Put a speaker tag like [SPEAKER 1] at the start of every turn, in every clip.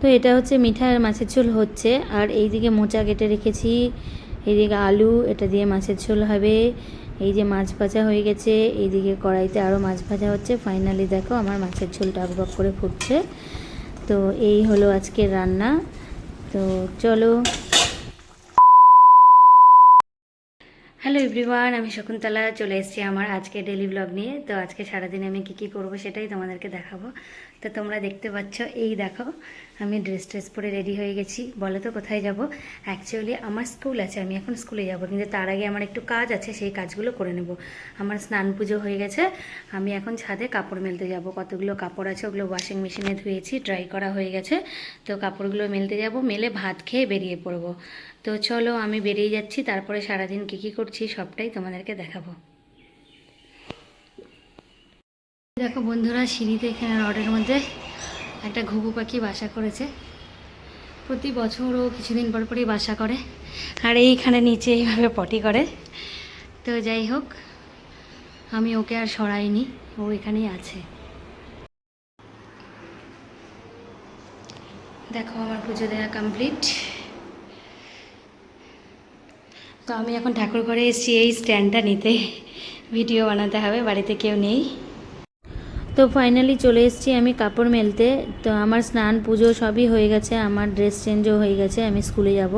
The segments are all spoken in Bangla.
[SPEAKER 1] তো এটা হচ্ছে মিঠা আর মাছের ঝোল হচ্ছে, আর এইদিকে মোচা কেটে রেখেছি, এইদিকে আলু, এটা দিয়ে মাছের ঝোল হবে। এই যে মাছ ভাজা হয়ে গেছে, এইদিকে কড়াইতে আরও মাছ ভাজা হচ্ছে। ফাইনালি দেখো আমার মাছের ঝোল টকবক করে ফুটছে। তো এই হলো আজকের রান্না। তো চলো। হ্যালো এভরিওয়ান, আমি শকুন্তলা চলে এসেছি আমার আজকে ডেলি ব্লগ নিয়ে। তো আজকে সারাদিন আমি কী করবো সেটাই তোমাদেরকে দেখাবো। তো তোমরা দেখতে পাচ্ছ, এই দেখো আমি ড্রেস পরে রেডি হয়ে গেছি। বলো তো কোথায় যাব? অ্যাকচুয়ালি আমার স্কুল আছে, আমি এখন স্কুলে যাব, কিন্তু তার আগে আমার একটু কাজ আছে, সেই কাজগুলো করে নেব। আমার স্নান পুজো হয়ে গেছে, আমি এখন ছাদে কাপড় মেলতে যাব। কতগুলো কাপড় আছে, ওগুলো ওয়াশিং মেশিনে ধুয়েছি, ড্রাই করা হয়ে গেছে। তো কাপড়গুলো মেলতে যাব, মেলে ভাত খেয়ে বেরিয়ে পড়বো। তো চলো আমি বেরিয়ে যাচ্ছি, তারপরে সারাদিন কী করছি সবটাই তোমাদেরকে দেখাবো। দেখো বন্ধুরা, সিঁড়িতে এখানে রডের মধ্যে একটা ঘুঘু পাখি বাসা করেছে। প্রতি বছর ও কিছুদিন পর পরই বাসা করে, আর এইখানে নিচে এইভাবে পটি করে। তো যাই হোক, আমি ওকে আর সরাইনি, ও এখানেই আছে। দেখো আমার পুজো দেওয়া কমপ্লিট। তো আমি এখন ঠাকুর ঘরে এসেছি এই স্ট্যান্ডটা নিতে, ভিডিও বানাতে হবে, বাড়িতে কেউ নেই। তো ফাইনালি চলে এসেছি আমি কাপড় মেলতে। তো আমার স্নান পুজো সবই হয়ে গেছে, আমার ড্রেস চেঞ্জও হয়ে গেছে, আমি স্কুলে যাব।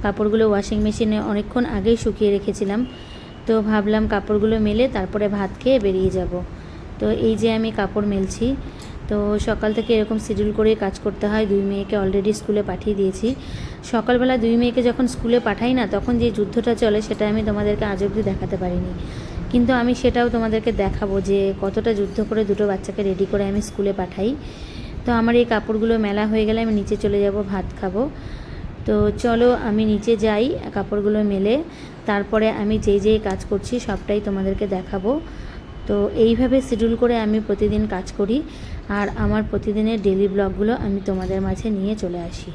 [SPEAKER 1] কাপড়গুলো ওয়াশিং মেশিনে অনেকক্ষণ আগেই শুকিয়ে রেখেছিলাম। তো ভাবলাম কাপড়গুলো মেলে তারপরে ভাত খেয়ে বেরিয়ে যাব। তো এই যে আমি কাপড় মেলছি। তো সকাল থেকে এরকম শিডিউল করেই কাজ করতে হয়। দুই মেয়েকে অলরেডি স্কুলে পাঠিয়ে দিয়েছি। সকালবেলা দুই মেয়েকে যখন স্কুলে পাঠাই না, তখন যে যুদ্ধটা চলে সেটা আমি তোমাদেরকে আজ অবধি দেখাতে পারিনি, কিন্তু আমি সেটাও তোমাদেরকে দেখাবো যে কতটা যুদ্ধ করে দুটো বাচ্চাকে রেডি করে আমি স্কুলে পাঠাই। তো আমার এই কাপড়গুলো মেলা হয়ে গেলে আমি নিচে চলে যাব ভাত খাবো। তো চলো আমি নিচে যাই, কাপড়গুলো মেলে তারপরে আমি যেই কাজ করছি সবটাই তোমাদেরকে দেখাবো। তো এইভাবে শিডিউল করে আমি প্রতিদিন কাজ করি, আর আমার প্রতিদিনের ডেলি ব্লগগুলো আমি তোমাদের মাঝে নিয়ে চলে আসি।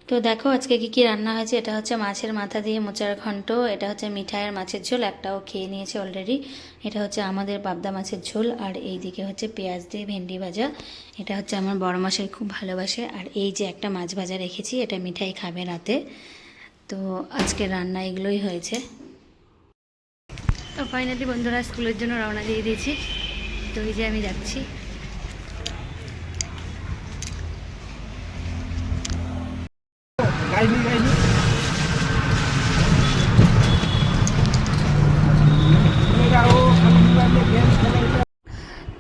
[SPEAKER 1] তো দেখো আজকে কী রান্না হয়েছে। এটা হচ্ছে মাছের মাথা দিয়ে মোচার ঘন্ট, এটা হচ্ছে মিঠাইয়ের মাছের ঝোল, একটাও খেয়ে নিয়েছে অলরেডি। এটা হচ্ছে আমাদের পাবদা মাছের ঝোল, আর এই দিকে হচ্ছে পেঁয়াজ দিয়ে ভেন্ডি ভাজা। এটা হচ্ছে আমার বড় মশাই খুব ভালোবাসে। আর এই যে একটা মাছ ভাজা রেখেছি, এটা মিঠাই খাবে রাতে। তো আজকে রান্না এগুলোই হয়েছে। তো ফাইনালি বন্ধুরা স্কুলের জন্য রওনা দিয়ে দিয়েছি। তো এই যে আমি যাচ্ছি।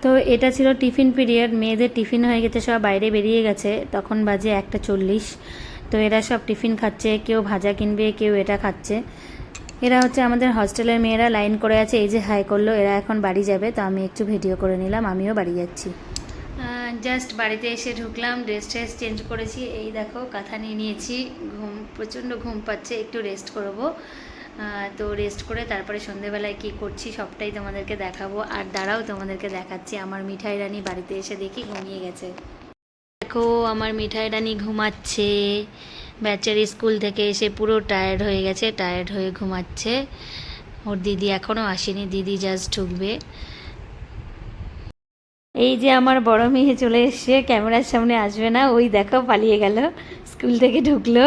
[SPEAKER 1] তো এটা ছিল টিফিন পিরিয়ড, মেয়েদের টিফিন হয়ে গেছে, সব বাইরে বেরিয়ে গেছে। তখন বাজে 1:40। তো এরা সব টিফিন খাচ্ছে, কেউ ভাজা কিনবে, কেউ এটা খাচ্ছে। এরা হচ্ছে আমাদের হস্টেলের মেয়েরা, লাইন করে আছে। এই যে হাই করলো, এরা এখন বাড়ি যাবে। তো আমি একটু ভিডিও করে নিলাম, আমিও বাড়ি যাচ্ছি। জাস্ট বাড়িতে এসে ঢুকলাম, ড্রেস চেঞ্জ করেছি। এই দেখো কাঁথা নিয়ে নিয়েছি, প্রচণ্ড ঘুম পাচ্ছে, একটু রেস্ট করব। তো রেস্ট করে তারপরে সন্ধেবেলায় কী করছি সবটাই তোমাদেরকে দেখাবো। আর দাঁড়াও তোমাদেরকে দেখাচ্ছি, আমার মিঠাই রানী বাড়িতে এসে দেখি ঘুমিয়ে গেছে। দেখো আমার মিঠাই রানী ঘুমাচ্ছে, বেচারি স্কুল থেকে এসে পুরো টায়ার্ড হয়ে গেছে, টায়ার্ড হয়ে ঘুমাচ্ছে। ওর দিদি এখনও আসেনি, দিদি জাস্ট ঢুকবে। এই যে আমার বড় মেয়ে চলে এসছে, ক্যামেরার সামনে আসবে না, ওই দেখো পালিয়ে গেল, স্কুল থেকে ঢুকলো।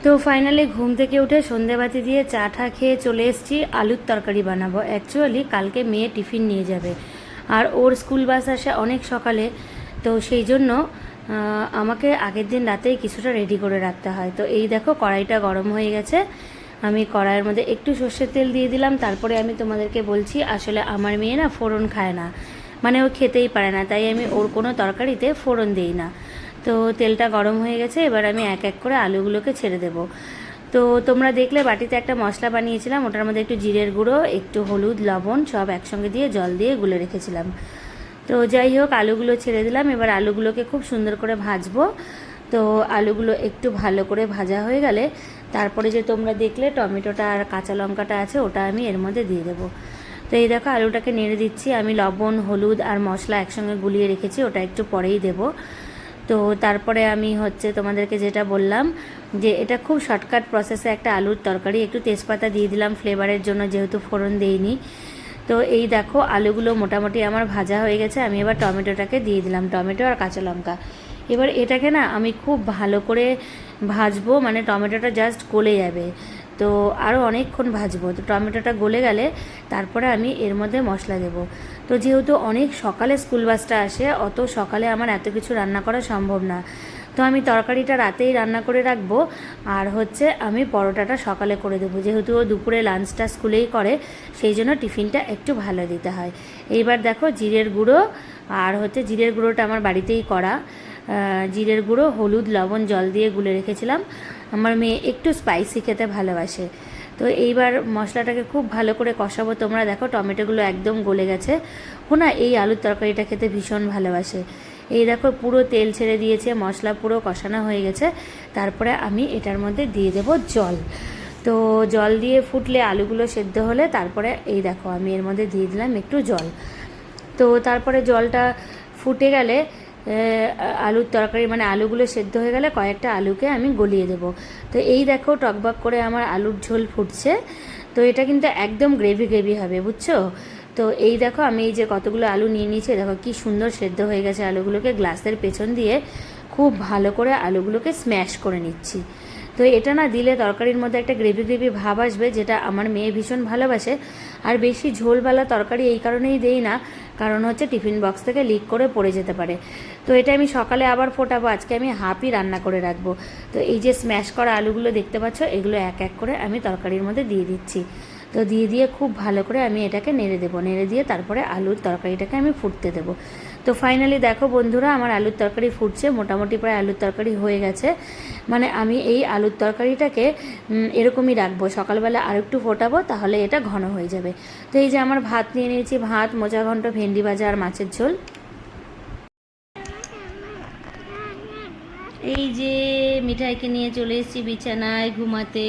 [SPEAKER 1] তো ফাইনালি ঘুম থেকে উঠে সন্ধেবাতি দিয়ে চা টা খেয়ে চলে এসেছি, আলুর তরকারি বানাবো। অ্যাকচুয়ালি কালকে মেয়ে টিফিন নিয়ে যাবে, আর ওর স্কুল বাস আসে অনেক সকালে। তো সেই জন্য আমাকে আগের দিন রাতেই কিছুটা রেডি করে রাখতে হয়। তো এই দেখো কড়াইটা গরম হয়ে গেছে, আমি কড়াইয়ের মধ্যে একটু সর্ষের তেল দিয়ে দিলাম। তারপরে আমি তোমাদেরকে বলছি, আসলে আমার মেয়ে না ফোড়ন খায় না, মানে ও খেতেই পারে না, তাই আমি ওর কোনো তরকারিতে ফোড়ন দিই না। তো তেলটা গরম হয়ে গেছে, এবার আমি এক এক করে আলুগুলোকে ছেড়ে দেব। তো তোমরা দেখলে বাটিতে একটা মশলা বানিয়েছিলাম, ওটার মধ্যে একটু জিরের গুঁড়ো, একটু হলুদ, লবণ সব একসঙ্গে দিয়ে জল দিয়ে গুলে রেখেছিলাম। তো যাই হোক, আলুগুলো ছেড়ে দিলাম। এবার আলুগুলোকে খুব সুন্দর করে ভাজবো। তো আলুগুলো একটু ভালো করে ভাজা হয়ে গেলে তারপরে যে তোমরা দেখলে টমেটোটা আর কাঁচা লঙ্কাটা আছে ওটা আমি এর মধ্যে দিয়ে দেবো। তো এই দেখো আলুটাকে নেড়ে দিচ্ছি। আমি লবণ, হলুদ আর মশলা একসঙ্গে গুলিয়ে রেখেছি, ওটা একটু পরেই দেবো। তো তারপরে আমি তোমাদেরকে যেটা বললাম যে এটা খুব শর্টকাট প্রসেসে একটা আলুর তরকারি। একটু তেজপাতা দিয়ে দিলাম ফ্লেভারের জন্য, যেহেতু ফোড়ন দেইনি। তো এই দেখো আলুগুলো মোটামুটি আমার ভাজা হয়ে গেছে। আমি এবার টমেটোটাকে দিয়ে দিলাম, টমেটো আর কাঁচা লঙ্কা। এবার এটাকে না আমি খুব ভালো করে ভাজবো, মানে টমেটোটা জাস্ট গলে যাবে। তো আরও অনেকক্ষণ ভাজবো। তো টমেটোটা গলে গেলে তারপরে আমি এর মধ্যে মশলা দেবো। তো যেহেতু অনেক সকালে স্কুল বাসটা আসে, অত সকালে আমার এত কিছু রান্না করা সম্ভব না। তো আমি তরকারিটা রাতেই রান্না করে রাখবো, আর আমি পরোটাটা সকালে করে দেবো। যেহেতু ও দুপুরে লাঞ্চটা স্কুলেই করে, সেই জন্য টিফিনটা একটু ভালো দিতে হয়। এইবার দেখো জিরের গুঁড়ো আর জিরের গুঁড়োটা আমার বাড়িতেই করা। জিরের গুঁড়ো, হলুদ, লবণ জল দিয়ে গুলে রেখেছিলাম। আমার মেয়ে একটু স্পাইসি খেতে ভালোবাসে। তো এইবার মশলাটাকে খুব ভালো করে কষাবো। তোমরা দেখো টমেটোগুলো একদম গলে গেছে। ও না এই আলুর তরকারিটা খেতে ভীষণ ভালোবাসে। এই দেখো পুরো তেল ছেড়ে দিয়েছে, মশলা পুরো কষানো হয়ে গেছে। তারপরে আমি এটার মধ্যে দিয়ে দেবো জল। তো জল দিয়ে ফুটলে, আলুগুলো সেদ্ধ হলে তারপরে এই দেখো আমি এর মধ্যে দিয়ে দিলাম একটু জল। তো তারপরে জলটা ফুটে গেলে আলুর তরকারি মানে আলুগুলো সেদ্ধ হয়ে গেলে কয়েকটা আলুকে আমি গলিয়ে দেবো। তো এই দেখো টকবক করে আমার আলুর ঝোল ফুটছে। তো এটা কিন্তু একদম গ্রেভি গ্রেভি হবে, বুঝছো? তো এই দেখো আমি এই যে কতগুলো আলু নিয়ে নিয়েছি, দেখো কি সুন্দর সেদ্ধ হয়ে গেছে। আলুগুলোকে গ্লাসের পেছন দিয়ে খুব ভালো করে আলুগুলোকে স্ম্যাশ করে নিচ্ছি। তো এটা না দিলে তরকারির মধ্যে একটা গ্রেভি গ্রেভি ভাব আসবে, যেটা আমার মেয়ে ভীষণ ভালোবাসে। আর বেশি ঝোলওয়ালা তরকারি এই কারণেই দেই না, কারণ টিফিন বক্স থেকে লিক করে পড়ে যেতে পারে। তো এটা আমি সকালে আবার ফোটাবো, আজকে আমি হাফই রান্না করে রাখবো। তো এই যে স্ম্যাশ করা আলুগুলো দেখতে পাচ্ছ, এগুলো এক এক করে আমি তরকারির মধ্যে দিয়ে দিচ্ছি। তো দিয়ে খুব ভালো করে আমি এটাকে নেড়ে দেবো। নেড়ে দিয়ে তারপরে আলুর তরকারিটাকে আমি ফুটতে দেবো। তো ফাইনালি দেখো বন্ধুরা, আমার আলুর তরকারি ফুটছে, মোটামুটি প্রায় আলুর তরকারি হয়ে গেছে। মানে আমি এই আলুর তরকারিটাকে এরকমই রাখবো, সকালবেলা আর একটু ফোটাবো, তাহলে এটা ঘন হয়ে যাবে। তো এই যে আমার ভাত নিয়ে নিয়েছি, ভাত, মোচা ঘন্ট, ভেন্ডি ভাজা আর মাছের ঝোল। এই যে মিঠাইকে নিয়ে চলে এসেছি বিছানায় ঘুমাতে।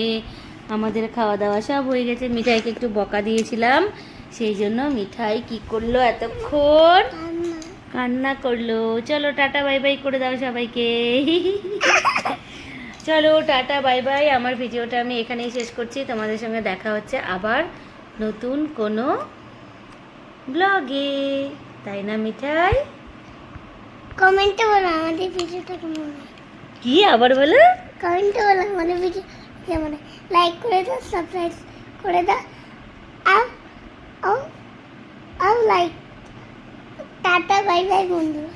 [SPEAKER 1] আমাদের খাওয়া দাওয়া সব হয়ে গেছে। মিঠাইকে একটু বকা দিয়েছিলাম, সেই জন্য মিঠাই কি করলো, এতক্ষণ কান্না করলো। চলো টাটা বাই বাই করে দাও সবাইকে। চলো টাটা বাই বাই। আমার ভিডিওটা আমি এখানেই শেষ করছি। তোমাদের সঙ্গে দেখা হচ্ছে আবার নতুন কোনো ব্লগে, তাই না মিঠাই?
[SPEAKER 2] কমেন্টে বলো আমাদের ভিডিওটা কেমন।
[SPEAKER 1] কি আবার বলো?
[SPEAKER 2] কমেন্টে বলো আমাদের ভিডিও কেমন। লাইক করে দাও, সাবস্ক্রাইব করে দাও। আও লাইক। টাটা বাই বাই বন্ধুরা।